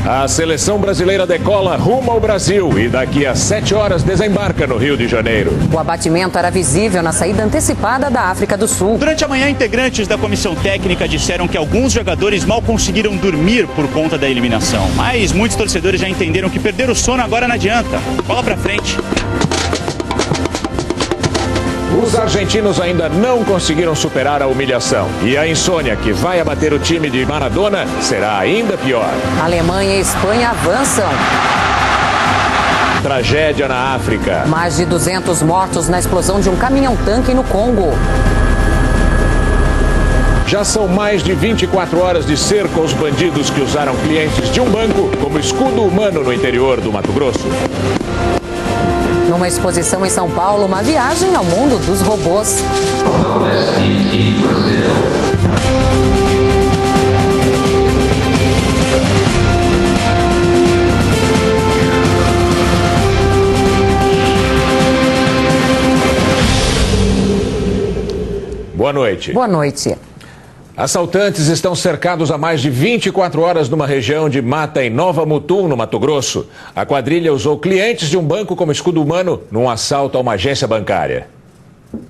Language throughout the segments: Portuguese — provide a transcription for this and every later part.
A seleção brasileira decola rumo ao Brasil e daqui a 7 horas desembarca no Rio de Janeiro. O abatimento era visível na saída antecipada da África do Sul. Durante a manhã, integrantes da comissão técnica disseram que alguns jogadores mal conseguiram dormir por conta da eliminação. Mas muitos torcedores já entenderam que perder o sono agora não adianta. Bola pra frente. Os argentinos ainda não conseguiram superar a humilhação. E a insônia que vai abater o time de Maradona será ainda pior. Alemanha e Espanha avançam. Tragédia na África. Mais de 200 mortos na explosão de um caminhão-tanque no Congo. Já são mais de 24 horas de cerco aos bandidos que usaram clientes de um banco como escudo humano no interior do Mato Grosso. Numa exposição em São Paulo, uma viagem ao mundo dos robôs. Boa noite. Boa noite. Assaltantes estão cercados há mais de 24 horas numa região de mata em Nova Mutum, no Mato Grosso. A quadrilha usou clientes de um banco como escudo humano num assalto a uma agência bancária.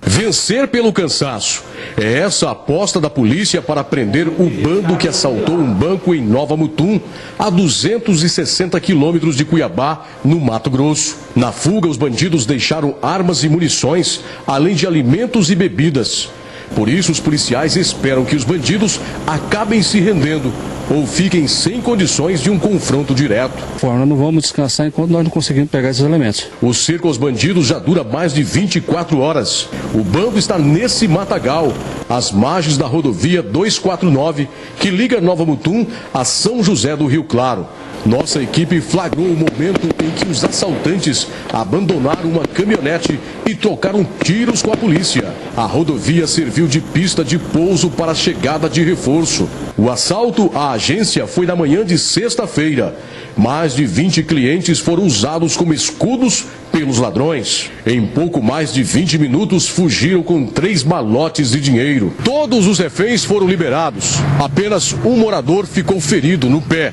Vencer pelo cansaço. É essa a aposta da polícia para prender o bando que assaltou um banco em Nova Mutum, a 260 quilômetros de Cuiabá, no Mato Grosso. Na fuga, os bandidos deixaram armas e munições, além de alimentos e bebidas. Por isso, os policiais esperam que os bandidos acabem se rendendo ou fiquem sem condições de um confronto direto. Nós não vamos descansar enquanto nós não conseguimos pegar esses elementos. O cerco aos bandidos já dura mais de 24 horas. O bando está nesse matagal, às margens da rodovia 249, que liga Nova Mutum a São José do Rio Claro. Nossa equipe flagrou o momento em que os assaltantes abandonaram uma caminhonete e trocaram tiros com a polícia. A rodovia serviu de pista de pouso para a chegada de reforço. O assalto à agência foi na manhã de sexta-feira. Mais de 20 clientes foram usados como escudos pelos ladrões. Em pouco mais de 20 minutos, fugiram com 3 malotes de dinheiro. Todos os reféns foram liberados. Apenas um morador ficou ferido no pé.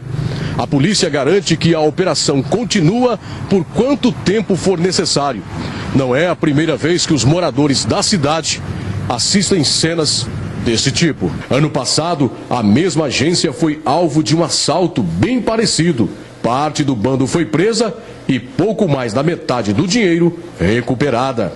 A polícia garante que a operação continua por quanto tempo for necessário. Não é a primeira vez que os moradores da cidade assistem cenas desse tipo. Ano passado, a mesma agência foi alvo de um assalto bem parecido. Parte do bando foi presa e pouco mais da metade do dinheiro recuperada.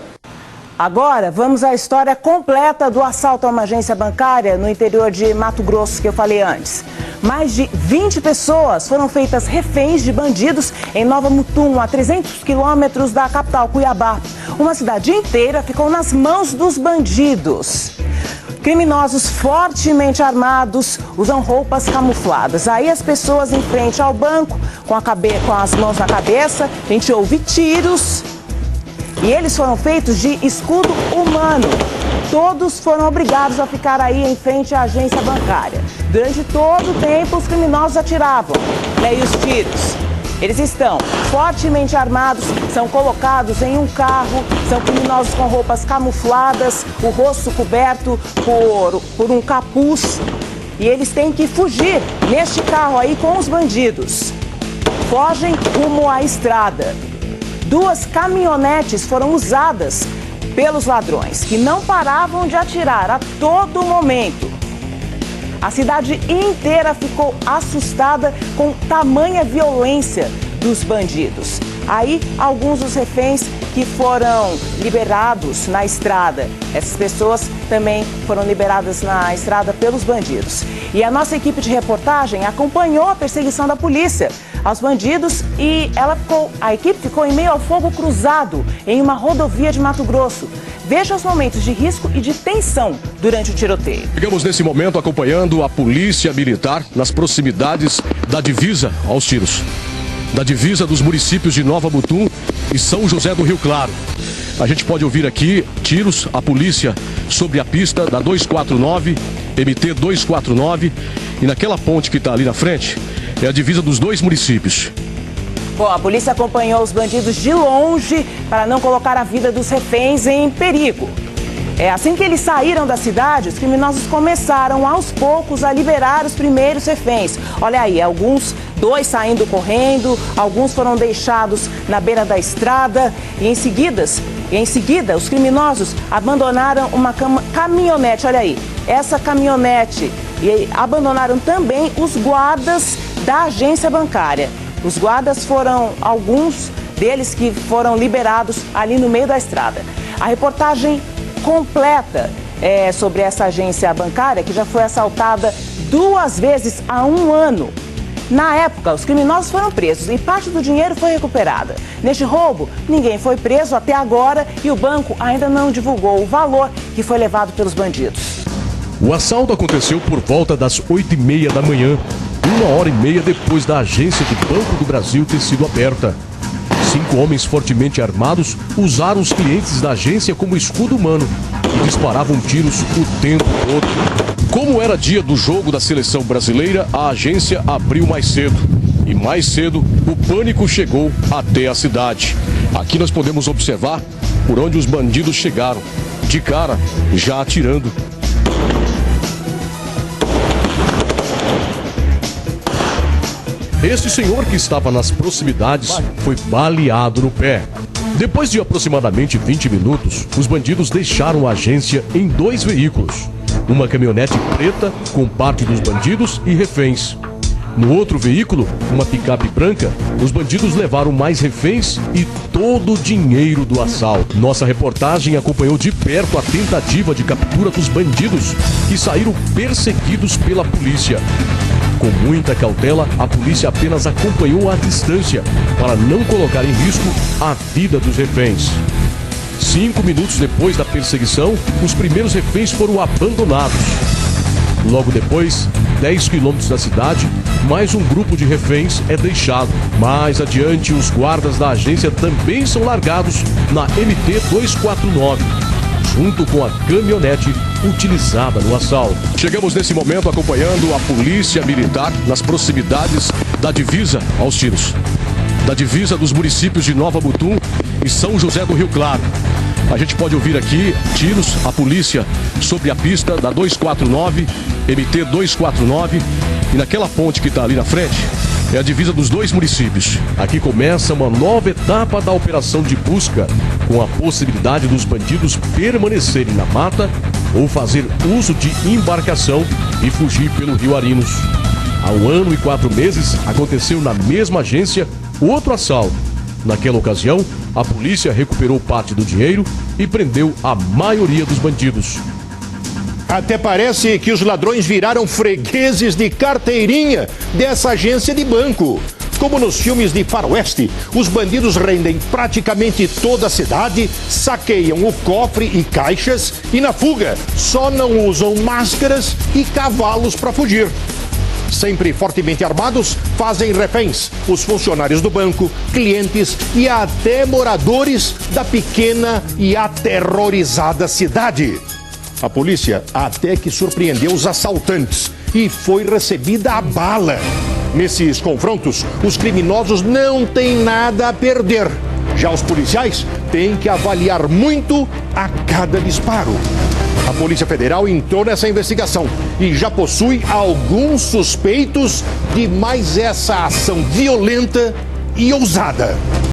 Agora, vamos à história completa do assalto a uma agência bancária no interior de Mato Grosso que eu falei antes. Mais de 20 pessoas foram feitas reféns de bandidos em Nova Mutum, a 300 quilômetros da capital, Cuiabá. Uma cidade inteira ficou nas mãos dos bandidos. Criminosos fortemente armados usam roupas camufladas. Aí as pessoas em frente ao banco, com as mãos na cabeça, a gente ouve tiros. E eles foram feitos de escudo humano. Todos foram obrigados a ficar aí em frente à agência bancária. Durante todo o tempo, os criminosos atiravam. E aí os tiros. Eles estão fortemente armados, são colocados em um carro, são criminosos com roupas camufladas, o rosto coberto por um capuz. E eles têm que fugir neste carro aí com os bandidos. Fogem rumo à estrada. 2 caminhonetes foram usadas pelos ladrões, que não paravam de atirar a todo momento. A cidade inteira ficou assustada com tamanha violência dos bandidos. Aí, alguns dos reféns que foram liberados na estrada. Essas pessoas também foram liberadas na estrada pelos bandidos. E a nossa equipe de reportagem acompanhou a perseguição da polícia aos bandidos e a equipe ficou em meio ao fogo cruzado em uma rodovia de Mato Grosso. Veja os momentos de risco e de tensão durante o tiroteio. Ficamos nesse momento acompanhando a polícia militar nas proximidades da divisa aos tiros. Da divisa dos municípios de Nova Mutum e São José do Rio Claro. A gente pode ouvir aqui tiros, a polícia sobre a pista da 249, MT 249, e naquela ponte que está ali na frente, é a divisa dos 2 municípios. Bom, a polícia acompanhou os bandidos de longe para não colocar a vida dos reféns em perigo. Assim que eles saíram da cidade, os criminosos começaram aos poucos a liberar os primeiros reféns. Olha aí, dois saindo correndo, alguns foram deixados na beira da estrada e em seguida os criminosos abandonaram uma caminhonete, olha aí, essa caminhonete, e abandonaram também os guardas da agência bancária. Os guardas foram alguns deles que foram liberados ali no meio da estrada. A reportagem completa sobre essa agência bancária que já foi assaltada 2 vezes há 1 ano. Na época, os criminosos foram presos e parte do dinheiro foi recuperada. Neste roubo, ninguém foi preso até agora e o banco ainda não divulgou o valor que foi levado pelos bandidos. O assalto aconteceu por volta das 8h30 da manhã, 1h30 depois da agência do Banco do Brasil ter sido aberta. 5 homens fortemente armados usaram os clientes da agência como escudo humano e disparavam tiros o tempo todo. Como era dia do jogo da seleção brasileira, a agência abriu mais cedo. E mais cedo, o pânico chegou até a cidade. Aqui nós podemos observar por onde os bandidos chegaram. De cara, já atirando. Este senhor que estava nas proximidades foi baleado no pé. Depois de aproximadamente 20 minutos, os bandidos deixaram a agência em 2 veículos. Uma caminhonete preta com parte dos bandidos e reféns. No outro veículo, uma picape branca, os bandidos levaram mais reféns e todo o dinheiro do assalto. Nossa reportagem acompanhou de perto a tentativa de captura dos bandidos, que saíram perseguidos pela polícia. Com muita cautela, a polícia apenas acompanhou à distância para não colocar em risco a vida dos reféns. 5 minutos depois da perseguição, os primeiros reféns foram abandonados. Logo depois, 10 quilômetros da cidade, mais um grupo de reféns é deixado. Mais adiante, os guardas da agência também são largados na MT-249, junto com a caminhonete utilizada no assalto. Chegamos nesse momento acompanhando a polícia militar nas proximidades da divisa aos tiros. Da divisa dos municípios de Nova Mutum e São José do Rio Claro. A gente pode ouvir aqui tiros, a polícia sobre a pista da 249, MT-249, e naquela ponte que está ali na frente, é a divisa dos 2 municípios. Aqui começa uma nova etapa da operação de busca, com a possibilidade dos bandidos permanecerem na mata ou fazer uso de embarcação e fugir pelo Rio Arinos. Há 1 ano e 4 meses, aconteceu na mesma agência outro assalto. Naquela ocasião, a polícia recuperou parte do dinheiro e prendeu a maioria dos bandidos. Até parece que os ladrões viraram fregueses de carteirinha dessa agência de banco. Como nos filmes de faroeste, os bandidos rendem praticamente toda a cidade, saqueiam o cofre e caixas e, na fuga, só não usam máscaras e cavalos para fugir. Sempre fortemente armados, fazem reféns os funcionários do banco, clientes e até moradores da pequena e aterrorizada cidade. A polícia até que surpreendeu os assaltantes e foi recebida a bala. Nesses confrontos, os criminosos não têm nada a perder. Já os policiais têm que avaliar muito a cada disparo. A Polícia Federal entrou nessa investigação e já possui alguns suspeitos de mais essa ação violenta e ousada.